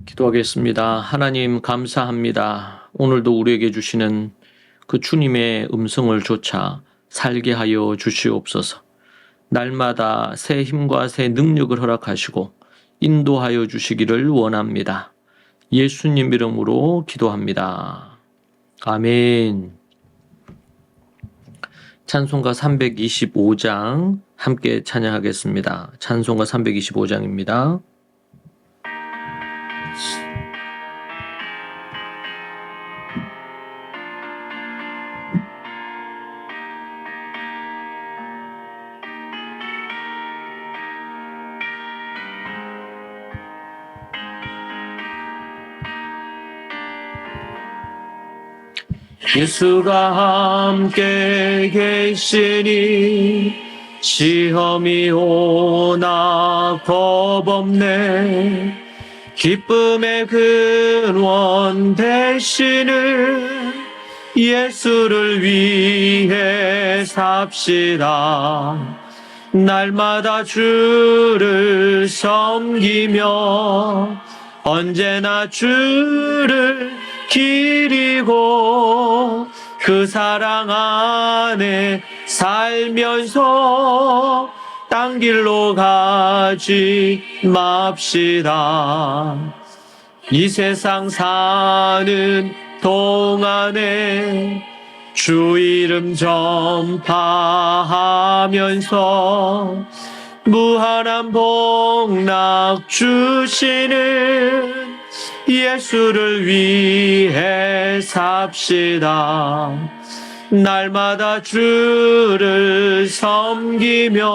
기도하겠습니다. 하나님 감사합니다. 오늘도 우리에게 주시는 그 주님의 음성을 조차 살게 하여 주시옵소서. 날마다 새 힘과 새 능력을 허락하시고 인도하여 주시기를 원합니다. 예수님 이름으로 기도합니다. 아멘. 찬송가 325장 함께 찬양하겠습니다. 찬송가 325장입니다. 예수가 함께 계시니 시험이 오나 겁없네. 기쁨의 근원 되시는 예수를 위해 삽시다. 날마다 주를 섬기며 언제나 주를 기리고 그 사랑 안에 살면서 딴 길로 가지 맙시다. 이 세상 사는 동안에 주 이름 전파하면서 무한한 복락 주시는 예수를 위해 삽시다. 날마다 주를 섬기며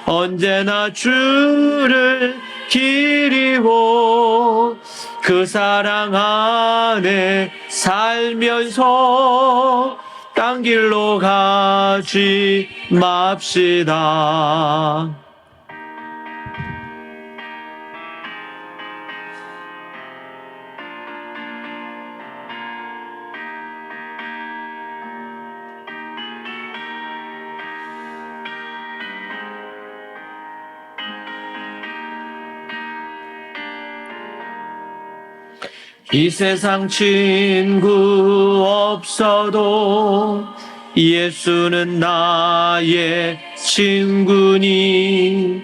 언제나 주를 기리고 그 사랑 안에 살면서 딴 길로 가지 맙시다. 이 세상 친구 없어도 예수는 나의 친구니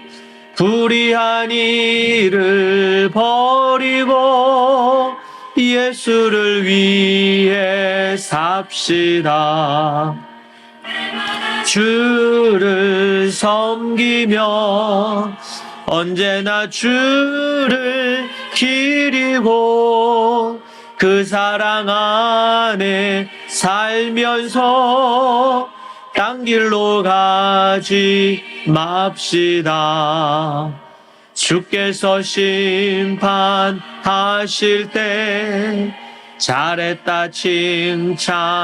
불의한 일을 버리고 예수를 위해 삽시다. 주를 섬기며 언제나 주를 기리고 그 사랑 안에 살면서 딴 길로 가지 맙시다. 주께서 심판하실 때 잘했다 칭찬하리니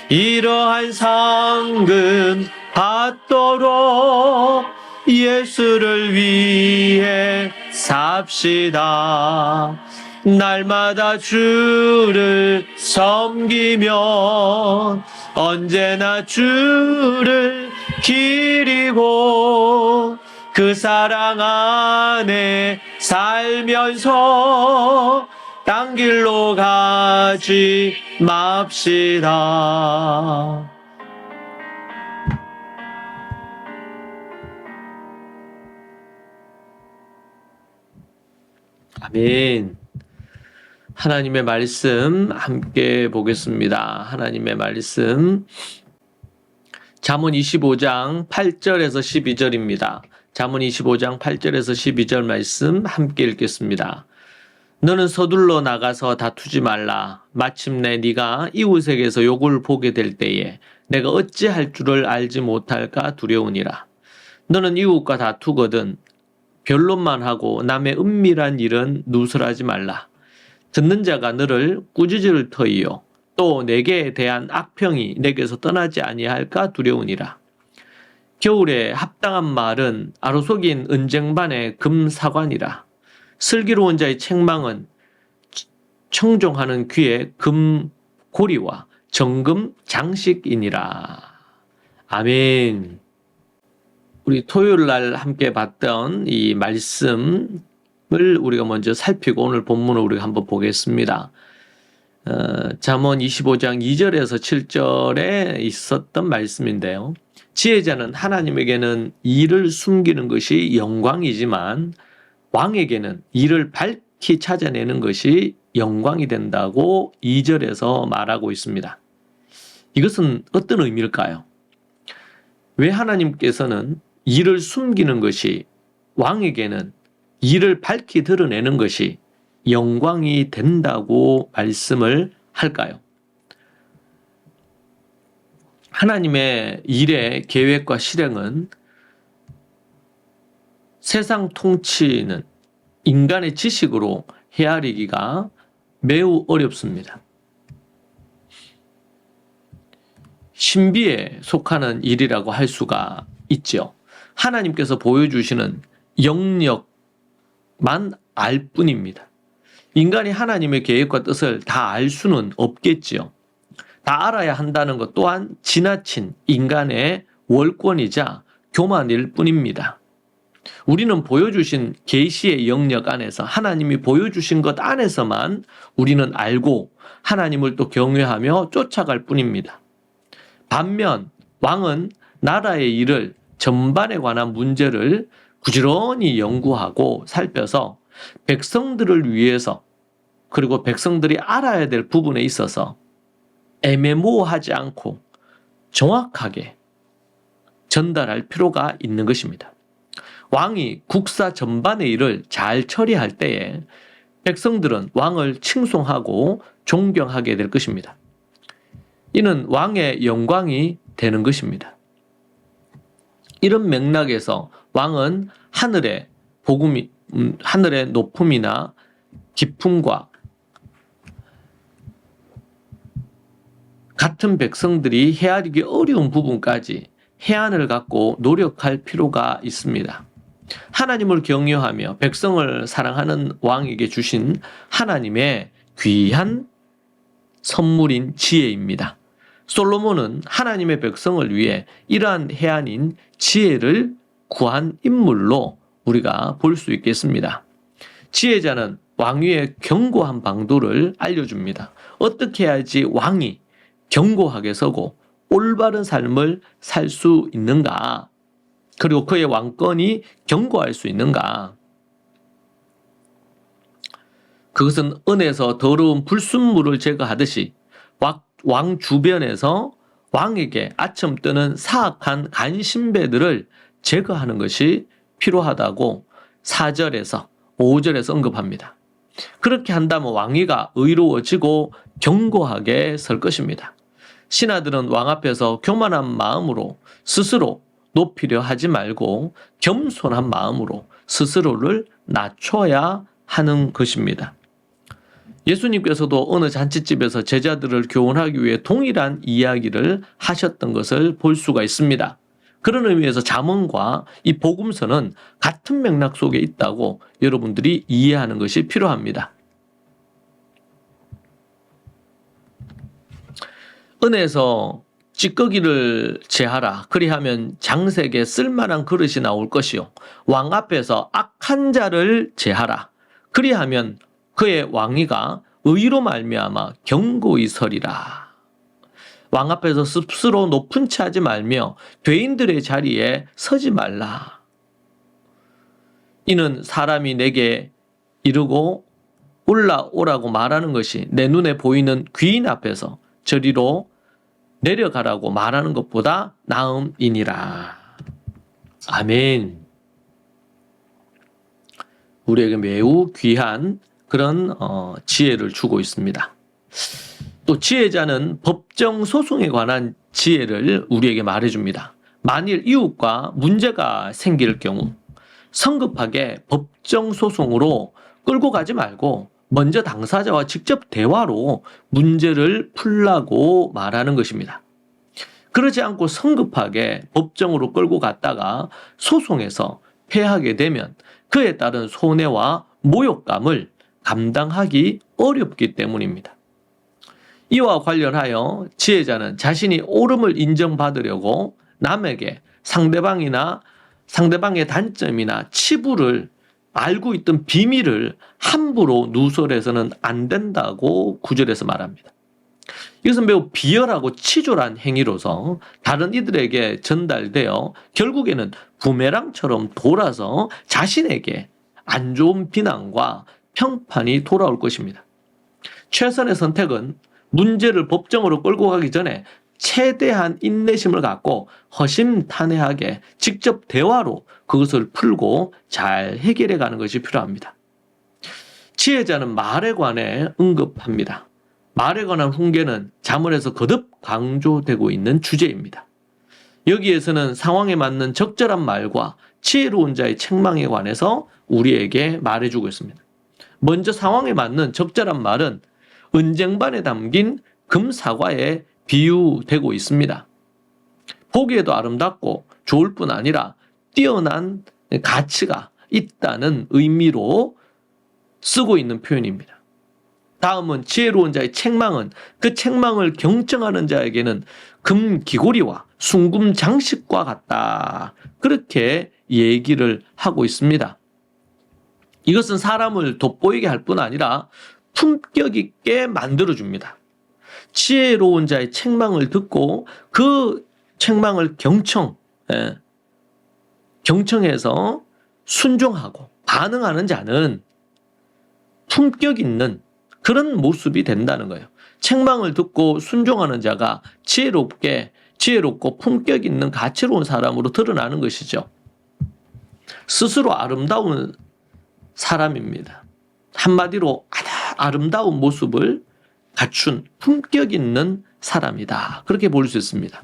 이러한 상금 받도록 예수를 위해 삽시다. 날마다 주를 섬기며 언제나 주를 기리고 그 사랑 안에 살면서 딴 길로 가지 맙시다. 아멘. 하나님의 말씀 함께 보겠습니다. 하나님의 말씀 잠언 25장 8절에서 12절입니다. 잠언 25장 8절에서 12절 말씀 함께 읽겠습니다. 너는 서둘러 나가서 다투지 말라. 마침내 네가 이웃에게서 욕을 보게 될 때에 내가 어찌할 줄을 알지 못할까 두려우니라. 너는 이웃과 다투거든 변론만 하고 남의 은밀한 일은 누설하지 말라. 듣는 자가 너를 꾸짖을 터이요 또 내게 대한 악평이 내게서 떠나지 아니할까 두려우니라. 겨울에 합당한 말은 아로속인 은쟁반의 금사관이라. 슬기로운 자의 책망은 청종하는 귀의 금고리와 정금 장식이니라. 아멘. 우리 토요일 날 함께 봤던 이 말씀을 우리가 먼저 살피고 오늘 본문을 우리가 한번 보겠습니다. 잠언 25장 2절에서 7절에 있었던 말씀인데요. 지혜자는 하나님에게는 일을 숨기는 것이 영광이지만 왕에게는 일을 밝히 찾아내는 것이 영광이 된다고 2절에서 말하고 있습니다. 이것은 어떤 의미일까요? 왜 하나님께서는 일을 숨기는 것이 왕에게는 일을 밝히 드러내는 것이 영광이 된다고 말씀을 할까요? 하나님의 일의 계획과 실행은 세상 통치는 인간의 지식으로 헤아리기가 매우 어렵습니다. 신비에 속하는 일이라고 할 수가 있죠. 하나님께서 보여주시는 영역만 알 뿐입니다. 인간이 하나님의 계획과 뜻을 다 알 수는 없겠지요. 다 알아야 한다는 것 또한 지나친 인간의 월권이자 교만일 뿐입니다. 우리는 보여주신 계시의 영역 안에서 하나님이 보여주신 것 안에서만 우리는 알고 하나님을 또 경외하며 쫓아갈 뿐입니다. 반면 왕은 나라의 일을 전반에 관한 문제를 부지런히 연구하고 살펴서 백성들을 위해서 그리고 백성들이 알아야 될 부분에 있어서 애매모호하지 않고 정확하게 전달할 필요가 있는 것입니다. 왕이 국사 전반의 일을 잘 처리할 때에 백성들은 왕을 칭송하고 존경하게 될 것입니다. 이는 왕의 영광이 되는 것입니다. 이런 맥락에서 왕은 하늘의 높음이나 깊음과 같은 백성들이 헤아리기 어려운 부분까지 해안을 갖고 노력할 필요가 있습니다. 하나님을 경외하며 백성을 사랑하는 왕에게 주신 하나님의 귀한 선물인 지혜입니다. 솔로몬은 하나님의 백성을 위해 이러한 해안인 지혜를 구한 인물로 우리가 볼 수 있겠습니다. 지혜자는 왕위의 견고한 방도를 알려줍니다. 어떻게 해야지 왕이 견고하게 서고 올바른 삶을 살 수 있는가? 그리고 그의 왕권이 견고할 수 있는가? 그것은 은에서 더러운 불순물을 제거하듯이 왕 주변에서 왕에게 아첨 뜨는 사악한 간신배들을 제거하는 것이 필요하다고 4절에서 5절에서 언급합니다. 그렇게 한다면 왕위가 의로워지고 견고하게 설 것입니다. 신하들은 왕 앞에서 교만한 마음으로 스스로 높이려 하지 말고 겸손한 마음으로 스스로를 낮춰야 하는 것입니다. 예수님께서도 어느 잔치집에서 제자들을 교훈하기 위해 동일한 이야기를 하셨던 것을 볼 수가 있습니다. 그런 의미에서 잠언과 이 복음서는 같은 맥락 속에 있다고 여러분들이 이해하는 것이 필요합니다. 은에서 찌꺼기를 제하라. 그리하면 장색에 쓸만한 그릇이 나올 것이요. 왕 앞에서 악한 자를 제하라. 그리하면 그의 왕위가 의로 말미암아 견고히 서리라. 왕 앞에서 스스로 높은 채 하지 말며 죄인들의 자리에 서지 말라. 이는 사람이 내게 이르고 올라오라고 말하는 것이 내 눈에 보이는 귀인 앞에서 저리로 내려가라고 말하는 것보다 나음이니라. 아멘. 우리에게 매우 귀한 그런 지혜를 주고 있습니다. 또 지혜자는 법정 소송에 관한 지혜를 우리에게 말해줍니다. 만일 이웃과 문제가 생길 경우 성급하게 법정 소송으로 끌고 가지 말고 먼저 당사자와 직접 대화로 문제를 풀라고 말하는 것입니다. 그러지 않고 성급하게 법정으로 끌고 갔다가 소송에서 패하게 되면 그에 따른 손해와 모욕감을 감당하기 어렵기 때문입니다. 이와 관련하여 지혜자는 자신이 옳음을 인정받으려고 남에게 상대방이나 상대방의 단점이나 치부를 알고 있던 비밀을 함부로 누설해서는 안 된다고 구절에서 말합니다. 이것은 매우 비열하고 치졸한 행위로서 다른 이들에게 전달되어 결국에는 부메랑처럼 돌아서 자신에게 안 좋은 비난과 평판이 돌아올 것입니다. 최선의 선택은 문제를 법정으로 끌고 가기 전에 최대한 인내심을 갖고 허심탄회하게 직접 대화로 그것을 풀고 잘 해결해 가는 것이 필요합니다. 지혜자는 말에 관해 언급합니다. 말에 관한 훈계는 잠언에서 거듭 강조되고 있는 주제입니다. 여기에서는 상황에 맞는 적절한 말과 지혜로운 자의 책망에 관해서 우리에게 말해주고 있습니다. 먼저 상황에 맞는 적절한 말은 은쟁반에 담긴 금사과에 비유되고 있습니다. 보기에도 아름답고 좋을 뿐 아니라 뛰어난 가치가 있다는 의미로 쓰고 있는 표현입니다. 다음은 지혜로운 자의 책망은 그 책망을 경청하는 자에게는 금귀고리와 순금 장식과 같다. 그렇게 얘기를 하고 있습니다. 이것은 사람을 돋보이게 할 뿐 아니라 품격 있게 만들어줍니다. 지혜로운 자의 책망을 듣고 그 책망을 경청해서 순종하고 반응하는 자는 품격 있는 그런 모습이 된다는 거예요. 책망을 듣고 순종하는 자가 지혜롭고 품격 있는 가치로운 사람으로 드러나는 것이죠. 스스로 아름다운 사람입니다. 한마디로 아름다운 모습을 갖춘 품격 있는 사람이다. 그렇게 볼 수 있습니다.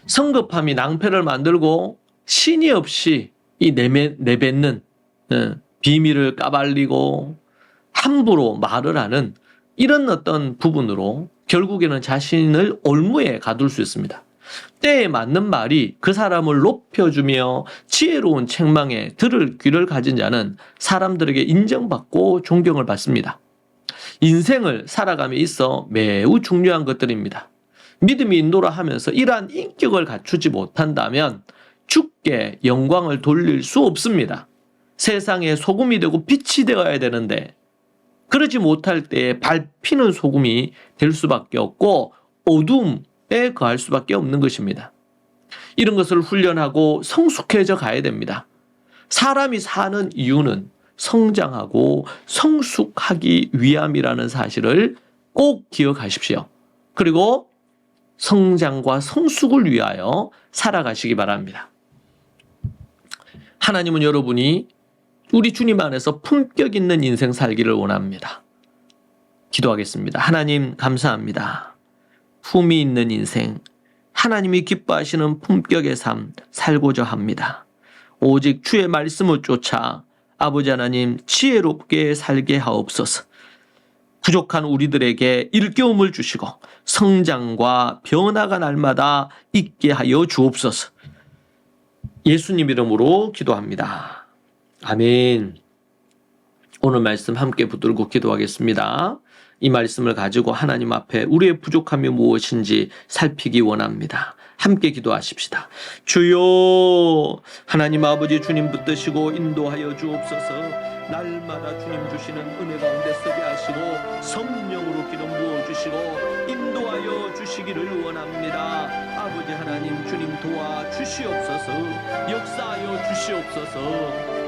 성급함이 낭패를 만들고 신의 없이 내뱉는 비밀을 까발리고 함부로 말을 하는 이런 어떤 부분으로 결국에는 자신을 올무에 가둘 수 있습니다. 때에 맞는 말이 그 사람을 높여주며 지혜로운 책망에 들을 귀를 가진 자는 사람들에게 인정받고 존경을 받습니다. 인생을 살아감에 있어 매우 중요한 것들입니다. 믿음이 인도라 하면서 이러한 인격을 갖추지 못한다면 주께 영광을 돌릴 수 없습니다. 세상에 소금이 되고 빛이 되어야 되는데 그러지 못할 때에 밟히는 소금이 될 수밖에 없고 어둠에 거할 수밖에 없는 것입니다. 이런 것을 훈련하고 성숙해져 가야 됩니다. 사람이 사는 이유는 성장하고 성숙하기 위함이라는 사실을 꼭 기억하십시오. 그리고 성장과 성숙을 위하여 살아가시기 바랍니다. 하나님은 여러분이 우리 주님 안에서 품격 있는 인생 살기를 원합니다. 기도하겠습니다. 하나님 감사합니다. 품이 있는 인생, 하나님이 기뻐하시는 품격의 삶 살고자 합니다. 오직 주의 말씀을 쫓아 아버지 하나님 지혜롭게 살게 하옵소서. 부족한 우리들에게 일깨움을 주시고 성장과 변화가 날마다 있게 하여 주옵소서. 예수님 이름으로 기도합니다. 아멘. 오늘 말씀 함께 붙들고 기도하겠습니다. 이 말씀을 가지고 하나님 앞에 우리의 부족함이 무엇인지 살피기 원합니다. 함께 기도하십시다. 주여, 하나님 아버지 주님 붙드시고 인도하여 주옵소서. 날마다 주님 주시는 은혜 가운데 서게 하시고 성령으로 기름 부어주시고 인도하여 주시기를 원합니다. 아버지 하나님 주님 도와 주시옵소서. 역사하여 주시옵소서.